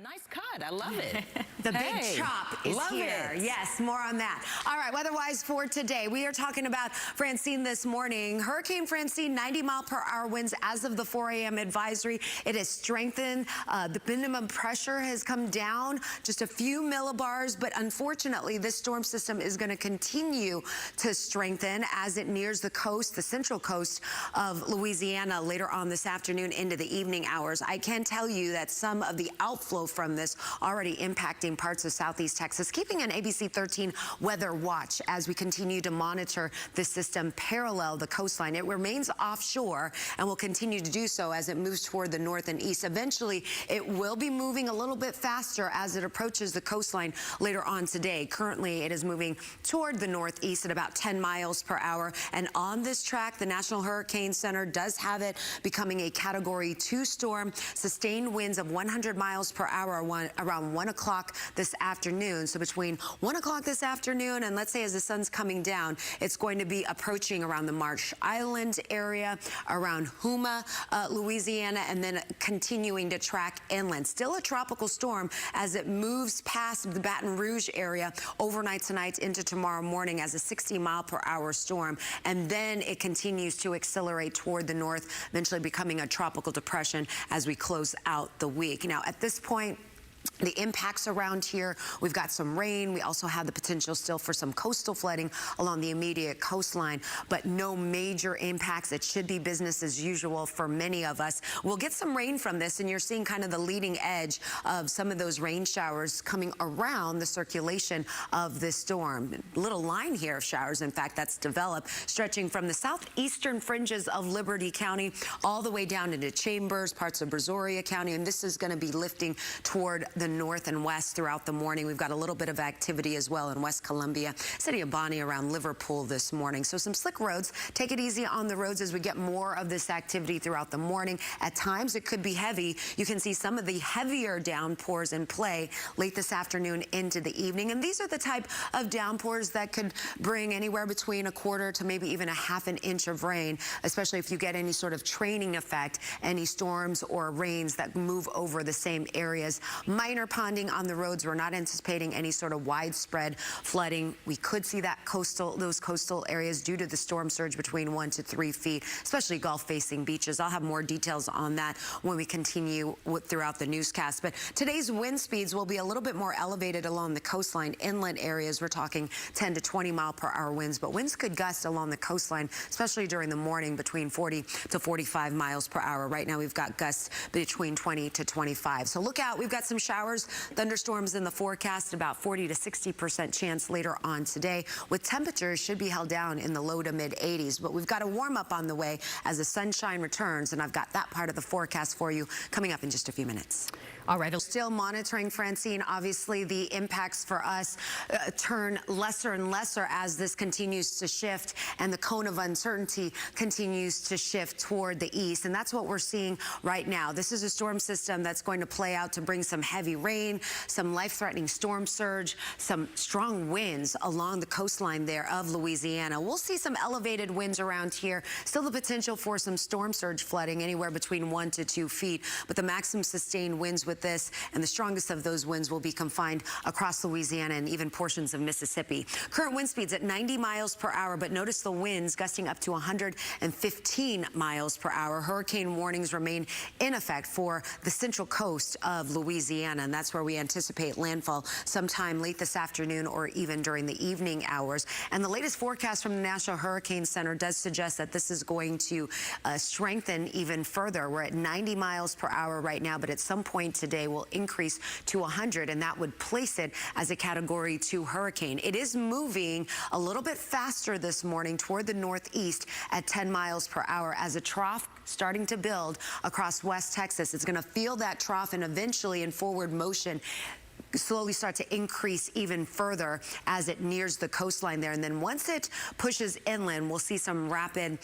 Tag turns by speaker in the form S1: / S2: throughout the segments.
S1: Nice cut. I love it.
S2: The big chop is here. Yes, more on that. All right, weather-wise for today, we are talking about Francine this morning. Hurricane Francine, 90-mile-per-hour winds as of the 4 a.m. advisory. It has strengthened. The minimum pressure has come down just a few millibars, but unfortunately, this storm system is going to continue to strengthen as it nears the coast, the central coast of Louisiana later on this afternoon into the evening hours. I can tell you that some of the outflow from this already impacting parts of southeast Texas, keeping an ABC 13 weather watch as we continue to monitor this system parallel the coastline. It remains offshore and will continue to do so as it moves toward the north and east. Eventually, it will be moving a little bit faster as it approaches the coastline later on today. Currently, it is moving toward the northeast at about 10 miles per hour. And on this track, the National Hurricane Center does have it becoming a Category 2 storm, sustained winds of 100 miles per hour around 1 o'clock this afternoon. So between 1 o'clock this afternoon and let's say as the sun's coming down, it's going to be approaching around the Marsh Island area, around Houma, Louisiana, and then continuing to track inland. Still a tropical storm as it moves past the Baton Rouge area overnight tonight into tomorrow morning as a 60-mile-per-hour storm. And then it continues to accelerate toward the north, eventually becoming a tropical depression as we close out the week. Now, at this point, the impacts around here, we've got some rain. We also have the potential still for some coastal flooding along the immediate coastline, but no major impacts. It should be business as usual for many of us. We'll get some rain from this, and you're seeing kind of the leading edge of some of those rain showers coming around the circulation of this storm. Little line here of showers, in fact, that's developed, stretching from the southeastern fringes of Liberty County all the way down into Chambers, parts of Brazoria County, and this is going to be lifting toward the north and west throughout the morning. We've got a little bit of activity as well in West Columbia, City of Bonnie around Liverpool this morning. So some slick roads. Take it easy on the roads as we get more of this activity throughout the morning. At times it could be heavy. You can see some of the heavier downpours in play late this afternoon into the evening. And these are the type of downpours that could bring anywhere between a quarter to maybe even a half an inch of rain, especially if you get any sort of training effect, any storms or rains that move over the same areas. Minor ponding on the roads. We're not anticipating any sort of widespread flooding. We could see that those coastal areas due to the storm surge between 1 to 3 feet, especially Gulf-facing beaches. I'll have more details on that when we continue throughout the newscast. But today's wind speeds will be a little bit more elevated along the coastline. Inland areas, we're talking 10 to 20 mile per hour winds, but winds could gust along the coastline, especially during the morning, between 40 to 45 miles per hour. Right now, we've got gusts between 20 to 25. So look out. We've got some showers, thunderstorms in the forecast, about 40 to 60% chance later on today, with temperatures should be held down in the low to mid 80s. But we've got a warm up on the way as the sunshine returns, and I've got that part of the forecast for you coming up in just a few minutes. All right. Still monitoring Francine. Obviously, the impacts for us turn lesser and lesser as this continues to shift and the cone of uncertainty continues to shift toward the east. And that's what we're seeing right now. This is a storm system that's going to play out to bring some heavy rain, some life-threatening storm surge, some strong winds along the coastline there of Louisiana. We'll see some elevated winds around here. Still the potential for some storm surge flooding anywhere between 1 to 2 feet. But the maximum sustained winds with this, and the strongest of those winds will be confined across Louisiana and even portions of Mississippi. Current wind speeds at 90 miles per hour, but notice the winds gusting up to 115 miles per hour. Hurricane warnings remain in effect for the central coast of Louisiana, and that's where we anticipate landfall sometime late this afternoon or even during the evening hours. And the latest forecast from the National Hurricane Center does suggest that this is going to strengthen even further. We're at 90 miles per hour right now, but at some point today will increase to 100, and that would place it as a Category 2 hurricane. It is moving a little bit faster this morning toward the northeast at 10 miles per hour as a trough starting to build across West Texas. It's going to feel that trough and eventually in forward motion slowly start to increase even further as it nears the coastline there. And then once it pushes inland, we'll see some rapid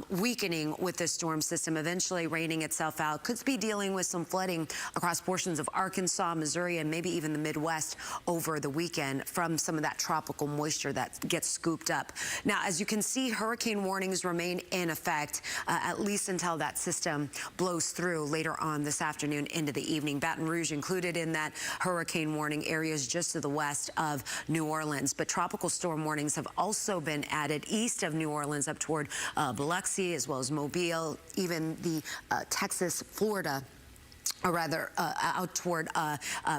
S2: weakening with the storm system, eventually raining itself out. Could be dealing with some flooding across portions of Arkansas, Missouri, and maybe even the Midwest over the weekend from some of that tropical moisture that gets scooped up. Now, as you can see, hurricane warnings remain in effect at least until that system blows through later on this afternoon into the evening. Baton Rouge included in that hurricane warning, areas just to the west of New Orleans. But tropical storm warnings have also been added east of New Orleans up toward Biloxi, as well as Mobile, even the Texas, Florida, or rather out toward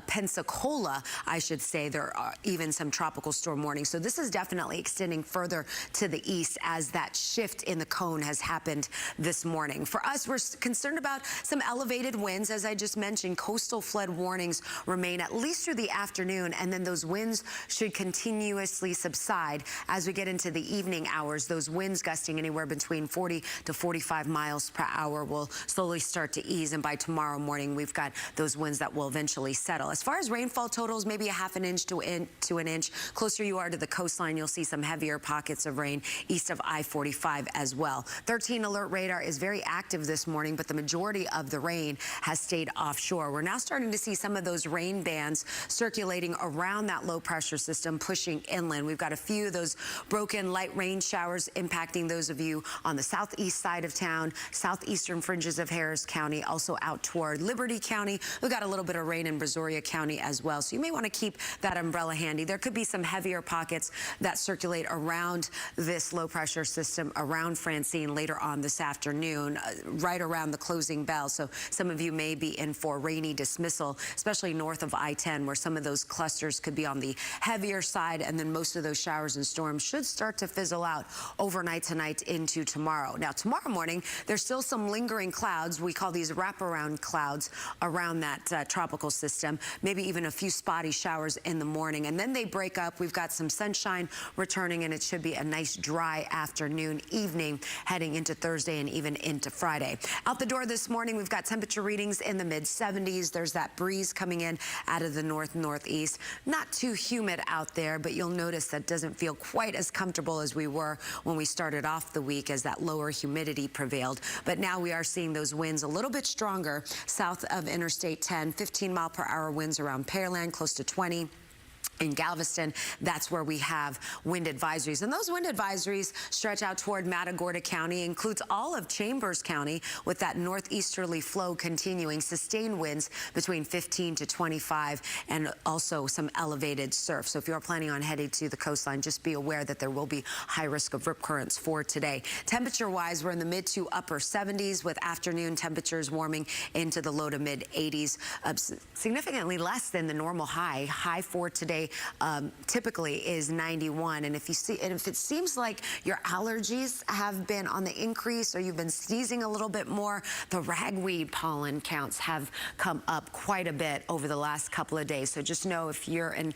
S2: Pensacola, I should say. There are even some tropical storm warnings. So this is definitely extending further to the east as that shift in the cone has happened this morning. For us, we're concerned about some elevated winds. As I just mentioned, coastal flood warnings remain at least through the afternoon, and then those winds should continuously subside as we get into the evening hours. Those winds gusting anywhere between 40 to 45 miles per hour will slowly start to ease, and by tomorrow morning, we've got those winds that will eventually settle. As far as rainfall totals, maybe a half an inch to an inch. Closer you are to the coastline, you'll see some heavier pockets of rain east of I-45 as well. 13 alert radar is very active this morning, but the majority of the rain has stayed offshore. We're now starting to see some of those rain bands circulating around that low pressure system, pushing inland. We've got a few of those broken light rain showers impacting those of you on the southeast side of town, southeastern fringes of Harris County, also out toward Liberty County. We've got a little bit of rain in Brazoria County as well, so you may want to keep that umbrella handy. There could be some heavier pockets that circulate around this low pressure system around Francine later on this afternoon, right around the closing bell. So some of you may be in for rainy dismissal, especially north of I-10, where some of those clusters could be on the heavier side, and then most of those showers and storms should start to fizzle out overnight tonight into tomorrow. Now, tomorrow morning, there's still some lingering clouds. We call these wraparound clouds around that tropical system, maybe even a few spotty showers in the morning, and then they break up. We've got some sunshine returning, and it should be a nice dry afternoon, evening, heading into Thursday and even into Friday. Out the door this morning, we've got temperature readings in the mid-70s. There's that breeze coming in out of the northeast. Not too humid out there, but you'll notice that doesn't feel quite as comfortable as we were when we started off the week, as that lower humidity prevailed. But now we are seeing those winds a little bit stronger south of Interstate 10, 15-mile-per-hour winds around Pearland, close to 20. In Galveston, that's where we have wind advisories. And those wind advisories stretch out toward Matagorda County, includes all of Chambers County, with that northeasterly flow continuing, sustained winds between 15 to 25, and also some elevated surf. So if you're planning on heading to the coastline, just be aware that there will be high risk of rip currents for today. Temperature-wise, we're in the mid to upper 70s, with afternoon temperatures warming into the low to mid 80s, significantly less than the normal high. High for today typically is 91, and if it seems like your allergies have been on the increase, or you've been sneezing a little bit more, the ragweed pollen counts have come up quite a bit over the last couple of days. So just know, if you're an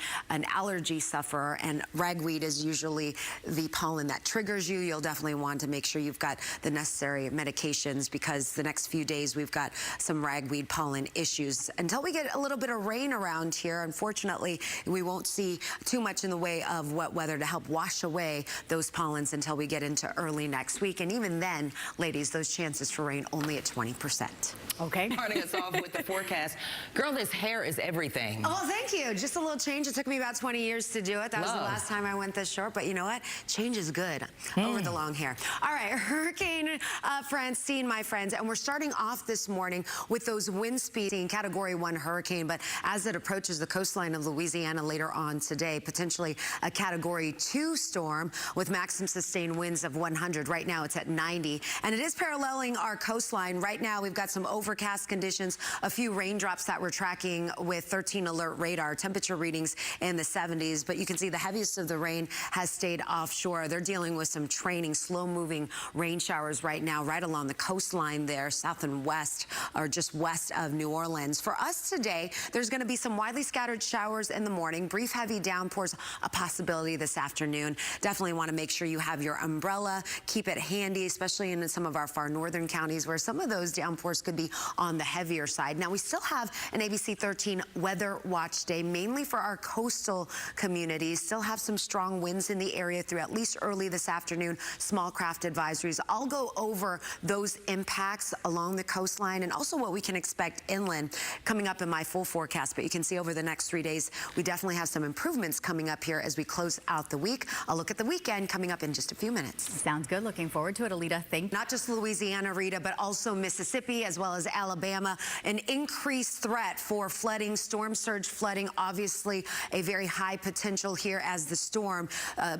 S2: allergy sufferer, and ragweed is usually the pollen that triggers you, you'll definitely want to make sure you've got the necessary medications, because the next few days we've got some ragweed pollen issues. Until we get a little bit of rain around here, unfortunately, we won't see too much in the way of wet weather to help wash away those pollens until we get into early next week. And even then, ladies, those chances for rain only at 20%.
S1: Okay. Starting us off with the forecast. Girl, this hair is everything.
S2: Oh, thank you. Just a little change. It took me about 20 years to do it. That was the last time I went this short. But you know what? Change is good over the long hair. All right, Hurricane Francine, my friends. And we're starting off this morning with those wind speeds, Category 1 hurricane. But as it approaches the coastline of Louisiana later on today, potentially a Category 2 storm with maximum sustained winds of 100. Right now it's at 90, and it is paralleling our coastline. Right now we've got some overcast conditions, a few raindrops that we're tracking with 13 alert radar, temperature readings in the 70s, but you can see the heaviest of the rain has stayed offshore. They're dealing with some training, slow-moving rain showers right now, right along the coastline there, south and west, or just west of New Orleans. For us today, there's going to be some widely scattered showers in the morning. brief heavy downpours a possibility this afternoon. Definitely want to make sure you have your umbrella. Keep it handy, especially in some of our far northern counties where some of those downpours could be on the heavier side. Now, we still have an ABC 13 weather watch day, mainly for our coastal communities. Still have some strong winds in the area through at least early this afternoon. Small craft advisories. I'll go over those impacts along the coastline and also what we can expect inland coming up in my full forecast. But you can see over the next 3 days, we definitely have some improvements coming up here as we close out the week. I'll look at the weekend coming up in just a few minutes.
S3: Sounds good. Looking forward to it, Alita. Thank you.
S2: Not just Louisiana, Rita, but also Mississippi as well as Alabama. An increased threat for flooding, storm surge flooding, obviously a very high potential here as the storm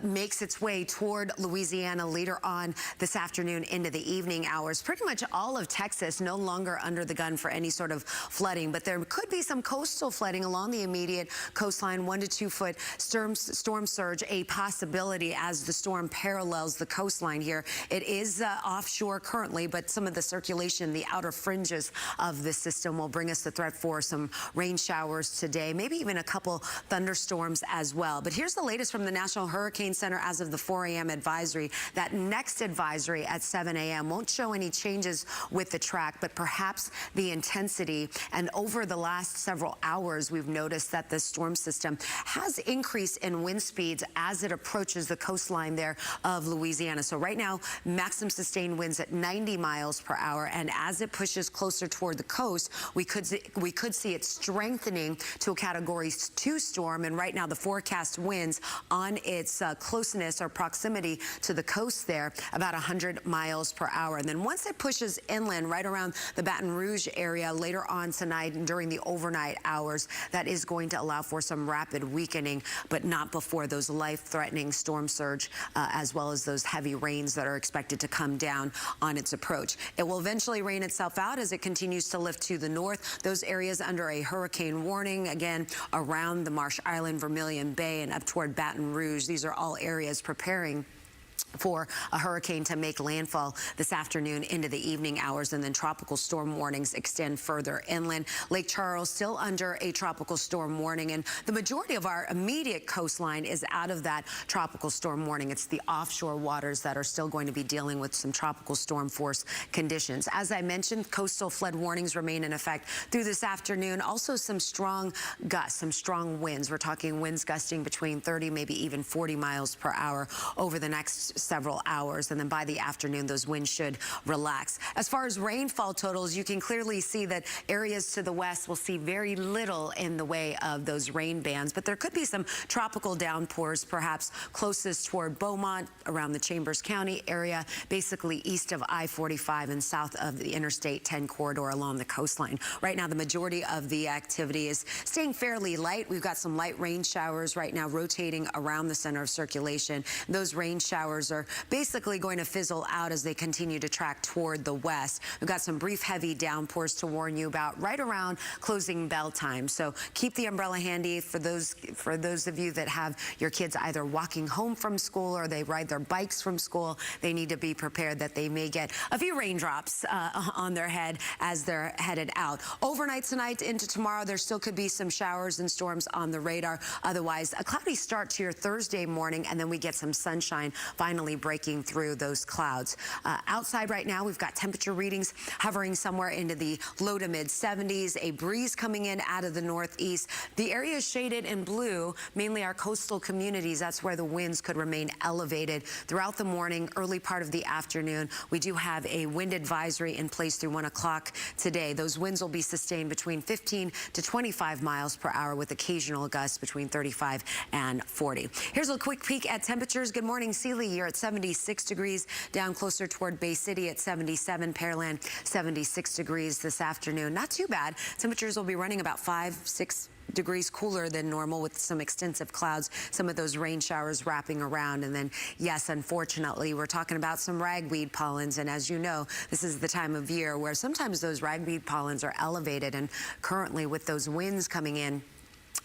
S2: makes its way toward Louisiana later on this afternoon into the evening hours. Pretty much all of Texas no longer under the gun for any sort of flooding, but there could be some coastal flooding along the immediate coastline. 1 to 2 foot storm surge, a possibility as the storm parallels the coastline here. It is offshore currently, but some of the circulation, the outer fringes of the system will bring us the threat for some rain showers today, maybe even a couple thunderstorms as well. But here's the latest from the National Hurricane Center as of the 4 a.m. advisory. That next advisory at 7 a.m. won't show any changes with the track, but perhaps the intensity. And over the last several hours, we've noticed that the storm system has increased in wind speeds as it approaches the coastline there of Louisiana. So right now, maximum sustained winds at 90 miles per hour. And as it pushes closer toward the coast, we could see it strengthening to a Category 2 storm. And right now, the forecast winds on its closeness or proximity to the coast there, about 100 miles per hour. And then once it pushes inland, right around the Baton Rouge area later on tonight and during the overnight hours, that is going to allow for some rapid weakening, but not before those life-threatening storm surge, as well as those heavy rains that are expected to come down on its approach. It will eventually rain itself out as it continues to lift to the north. Those areas under a hurricane warning, again, around the Marsh Island, Vermilion Bay, and up toward Baton Rouge. These are all areas preparing for a hurricane to make landfall this afternoon into the evening hours, and then tropical storm warnings extend further inland. Lake Charles still under a tropical storm warning, and the majority of our immediate coastline is out of that tropical storm warning. It's the offshore waters that are still going to be dealing with some tropical storm force conditions. As I mentioned, coastal flood warnings remain in effect through this afternoon. Also some strong gusts, some strong winds. We're talking winds gusting between 30, maybe even 40 miles per hour over the next several hours, and then by the afternoon those winds should relax. As far as rainfall totals, you can clearly see that areas to the west will see very little in the way of those rain bands, but there could be some tropical downpours, perhaps closest toward Beaumont, around the Chambers County area, basically east of I-45 and south of the Interstate 10 corridor along the coastline. Right now, the majority of the activity is staying fairly light. We've got some light rain showers right now rotating around the center of circulation. Those rain showers are basically going to fizzle out as they continue to track toward the west. We've got some brief heavy downpours to warn you about right around closing bell time. So keep the umbrella handy for those of you that have your kids either walking home from school or they ride their bikes from school. They need to be prepared that they may get a few raindrops on their head as they're headed out. Overnight tonight into tomorrow, there still could be some showers and storms on the radar. Otherwise, a cloudy start to your Thursday morning, and then we get some sunshine finally breaking through those clouds. Outside right now, we've got temperature readings hovering somewhere into the low to mid 70s, a breeze coming in out of the northeast. The area is shaded in blue, mainly our coastal communities. That's where the winds could remain elevated throughout the morning, early part of the afternoon. We do have a wind advisory in place through 1 o'clock today. Those winds will be sustained between 15 to 25 miles per hour with occasional gusts between 35 and 40. Here's a quick peek at temperatures. Good morning, Sealy. You're at 76 degrees, down closer toward Bay City at 77, Pearland 76 degrees this afternoon. Not too bad. Temperatures will be running about 5-6 degrees cooler than normal with some extensive clouds, some of those rain showers wrapping around. And then, yes, unfortunately, we're talking about some ragweed pollens. And as you know, this is the time of year where sometimes those ragweed pollens are elevated. And currently with those winds coming in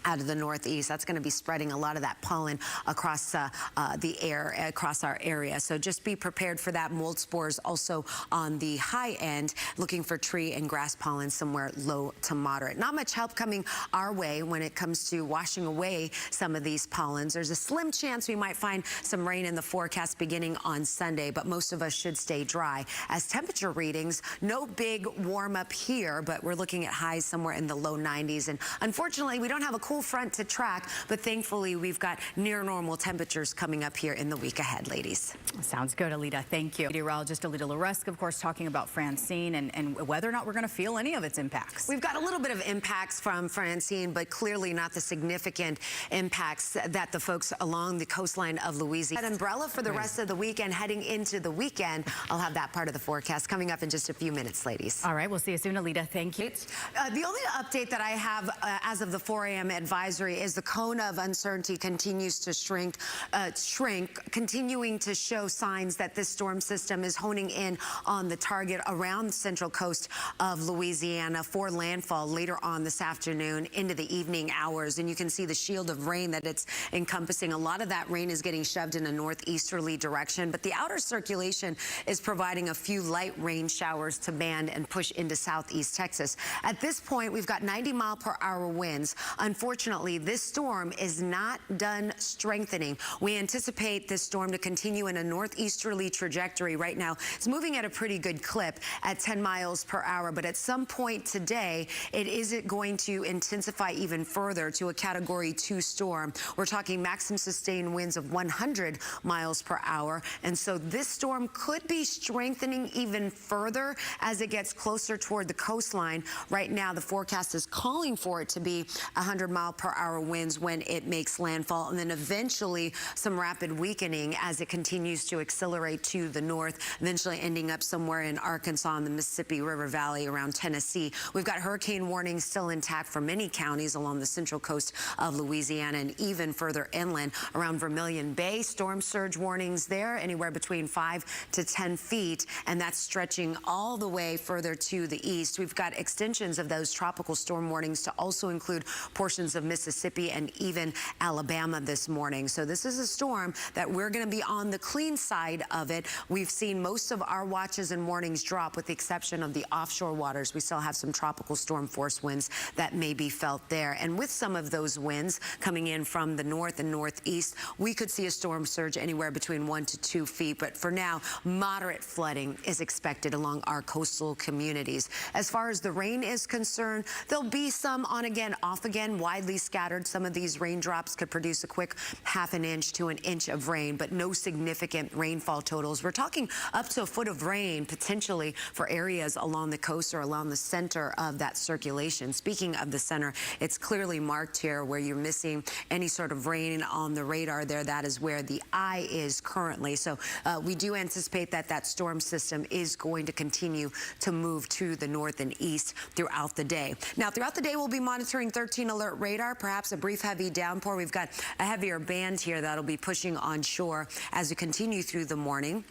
S2: out of the northeast. That's going to be spreading a lot of that pollen across the air, across our area. So just be prepared for that. Mold spores also on the high end, looking for tree and grass pollen somewhere low to moderate. Not much help coming our way when it comes to washing away some of these pollens. There's a slim chance we might find some rain in the forecast beginning on Sunday, but most of us should stay dry. As temperature readings, no big warm up here, but we're looking at highs somewhere in the low 90s. And unfortunately, we don't have a cool front to track, but thankfully we've got near normal temperatures coming up here in the week ahead, ladies.
S3: Sounds good, Elita. Thank you. Meteorologist Elita Loresca, of course, talking about Francine and whether or not we're going to feel any of its impacts.
S2: We've got a little bit of impacts from Francine, but clearly not the significant impacts that the folks along the coastline of Louisiana. That umbrella for the rest of the weekend, heading into the weekend. I'll have that part of the forecast coming up in just a few minutes, ladies.
S3: All right, we'll see you soon, Elita. Thank you.
S2: The only update that I have as of the 4 a.m. advisory is the cone of uncertainty continues to shrink, continuing to show signs that this storm system is honing in on the target around the central coast of Louisiana for landfall later on this afternoon into the evening hours. And you can see the shield of rain that it's encompassing. A lot of that rain is getting shoved in a northeasterly direction, but the outer circulation is providing a few light rain showers to band and push into southeast Texas. At this point, we've got 90-mile-per-hour winds. Unfortunately, this storm is not done strengthening. We anticipate this storm to continue in a northeasterly trajectory. Right now, it's moving at a pretty good clip at 10 miles per hour, but at some point today, it isn't going to intensify even further to a Category 2 storm. We're talking maximum sustained winds of 100 miles per hour, and so this storm could be strengthening even further as it gets closer toward the coastline. Right now, the forecast is calling for it to be 100-mile-per-hour winds when it makes landfall, and then eventually some rapid weakening as it continues to accelerate to the north, eventually ending up somewhere in Arkansas and the Mississippi River Valley around Tennessee. We've got hurricane warnings still intact for many counties along the central coast of Louisiana and even further inland around Vermilion Bay. Storm surge warnings there, anywhere between 5 to 10 feet, and that's stretching all the way further to the east. We've got extensions of those tropical storm warnings to also include portions of Mississippi and even Alabama this morning. So this is a storm that we're going to be on the clean side of it. We've seen most of our watches and warnings drop with the exception of the offshore waters. We still have some tropical storm force winds that may be felt there. And with some of those winds coming in from the north and northeast, we could see a storm surge anywhere between 1 to 2 feet. But for now, moderate flooding is expected along our coastal communities. As far as the rain is concerned, there'll be some on again, off again, widely scattered. Some of these raindrops could produce a quick ½ an inch to an inch of rain, but no significant rainfall totals. We're talking up to a foot of rain potentially for areas along the coast or along the center of that circulation. Speaking of the center, it's clearly marked here where you're missing any sort of rain on the radar there. That is where the eye is currently. So we do anticipate that that storm system is going to continue to move to the north and east throughout the day. Now, throughout the day, we'll be monitoring 13 alert radar, perhaps a brief heavy downpour. We've got a heavier band here that'll be pushing on shore as we continue through the morning.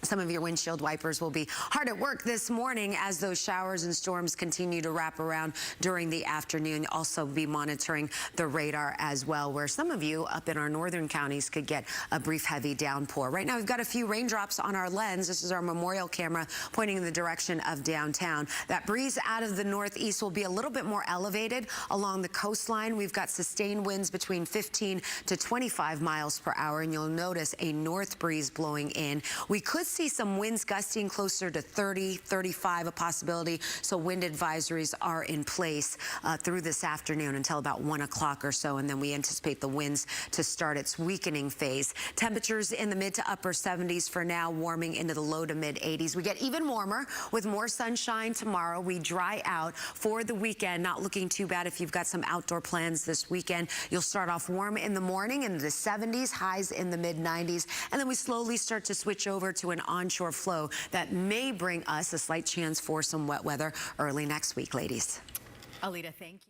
S2: Some of your windshield wipers will be hard at work this morning as those showers and storms continue to wrap around during the afternoon. Also be monitoring the radar as well, where some of you up in our northern counties could get a brief heavy downpour. Right now, we've got a few raindrops on our lens. This is our memorial camera pointing in the direction of downtown. That breeze out of the northeast will be a little bit more elevated along the coastline. We've got sustained winds between 15 to 25 miles per hour, and you'll notice a north breeze blowing in. We could see some winds gusting closer to 30, 35, a possibility. So wind advisories are in place through this afternoon until about 1 o'clock or so. And then we anticipate the winds to start its weakening phase. Temperatures in the mid to upper 70s for now, warming into the low to mid 80s. We get even warmer with more sunshine tomorrow. We dry out for the weekend. Not looking too bad if you've got some outdoor plans this weekend. You'll start off warm in the morning in the 70s, highs in the mid 90s. And then we slowly start to switch over to an onshore flow that may bring us a slight chance for some wet weather early next week, ladies.
S3: Elita, thank you.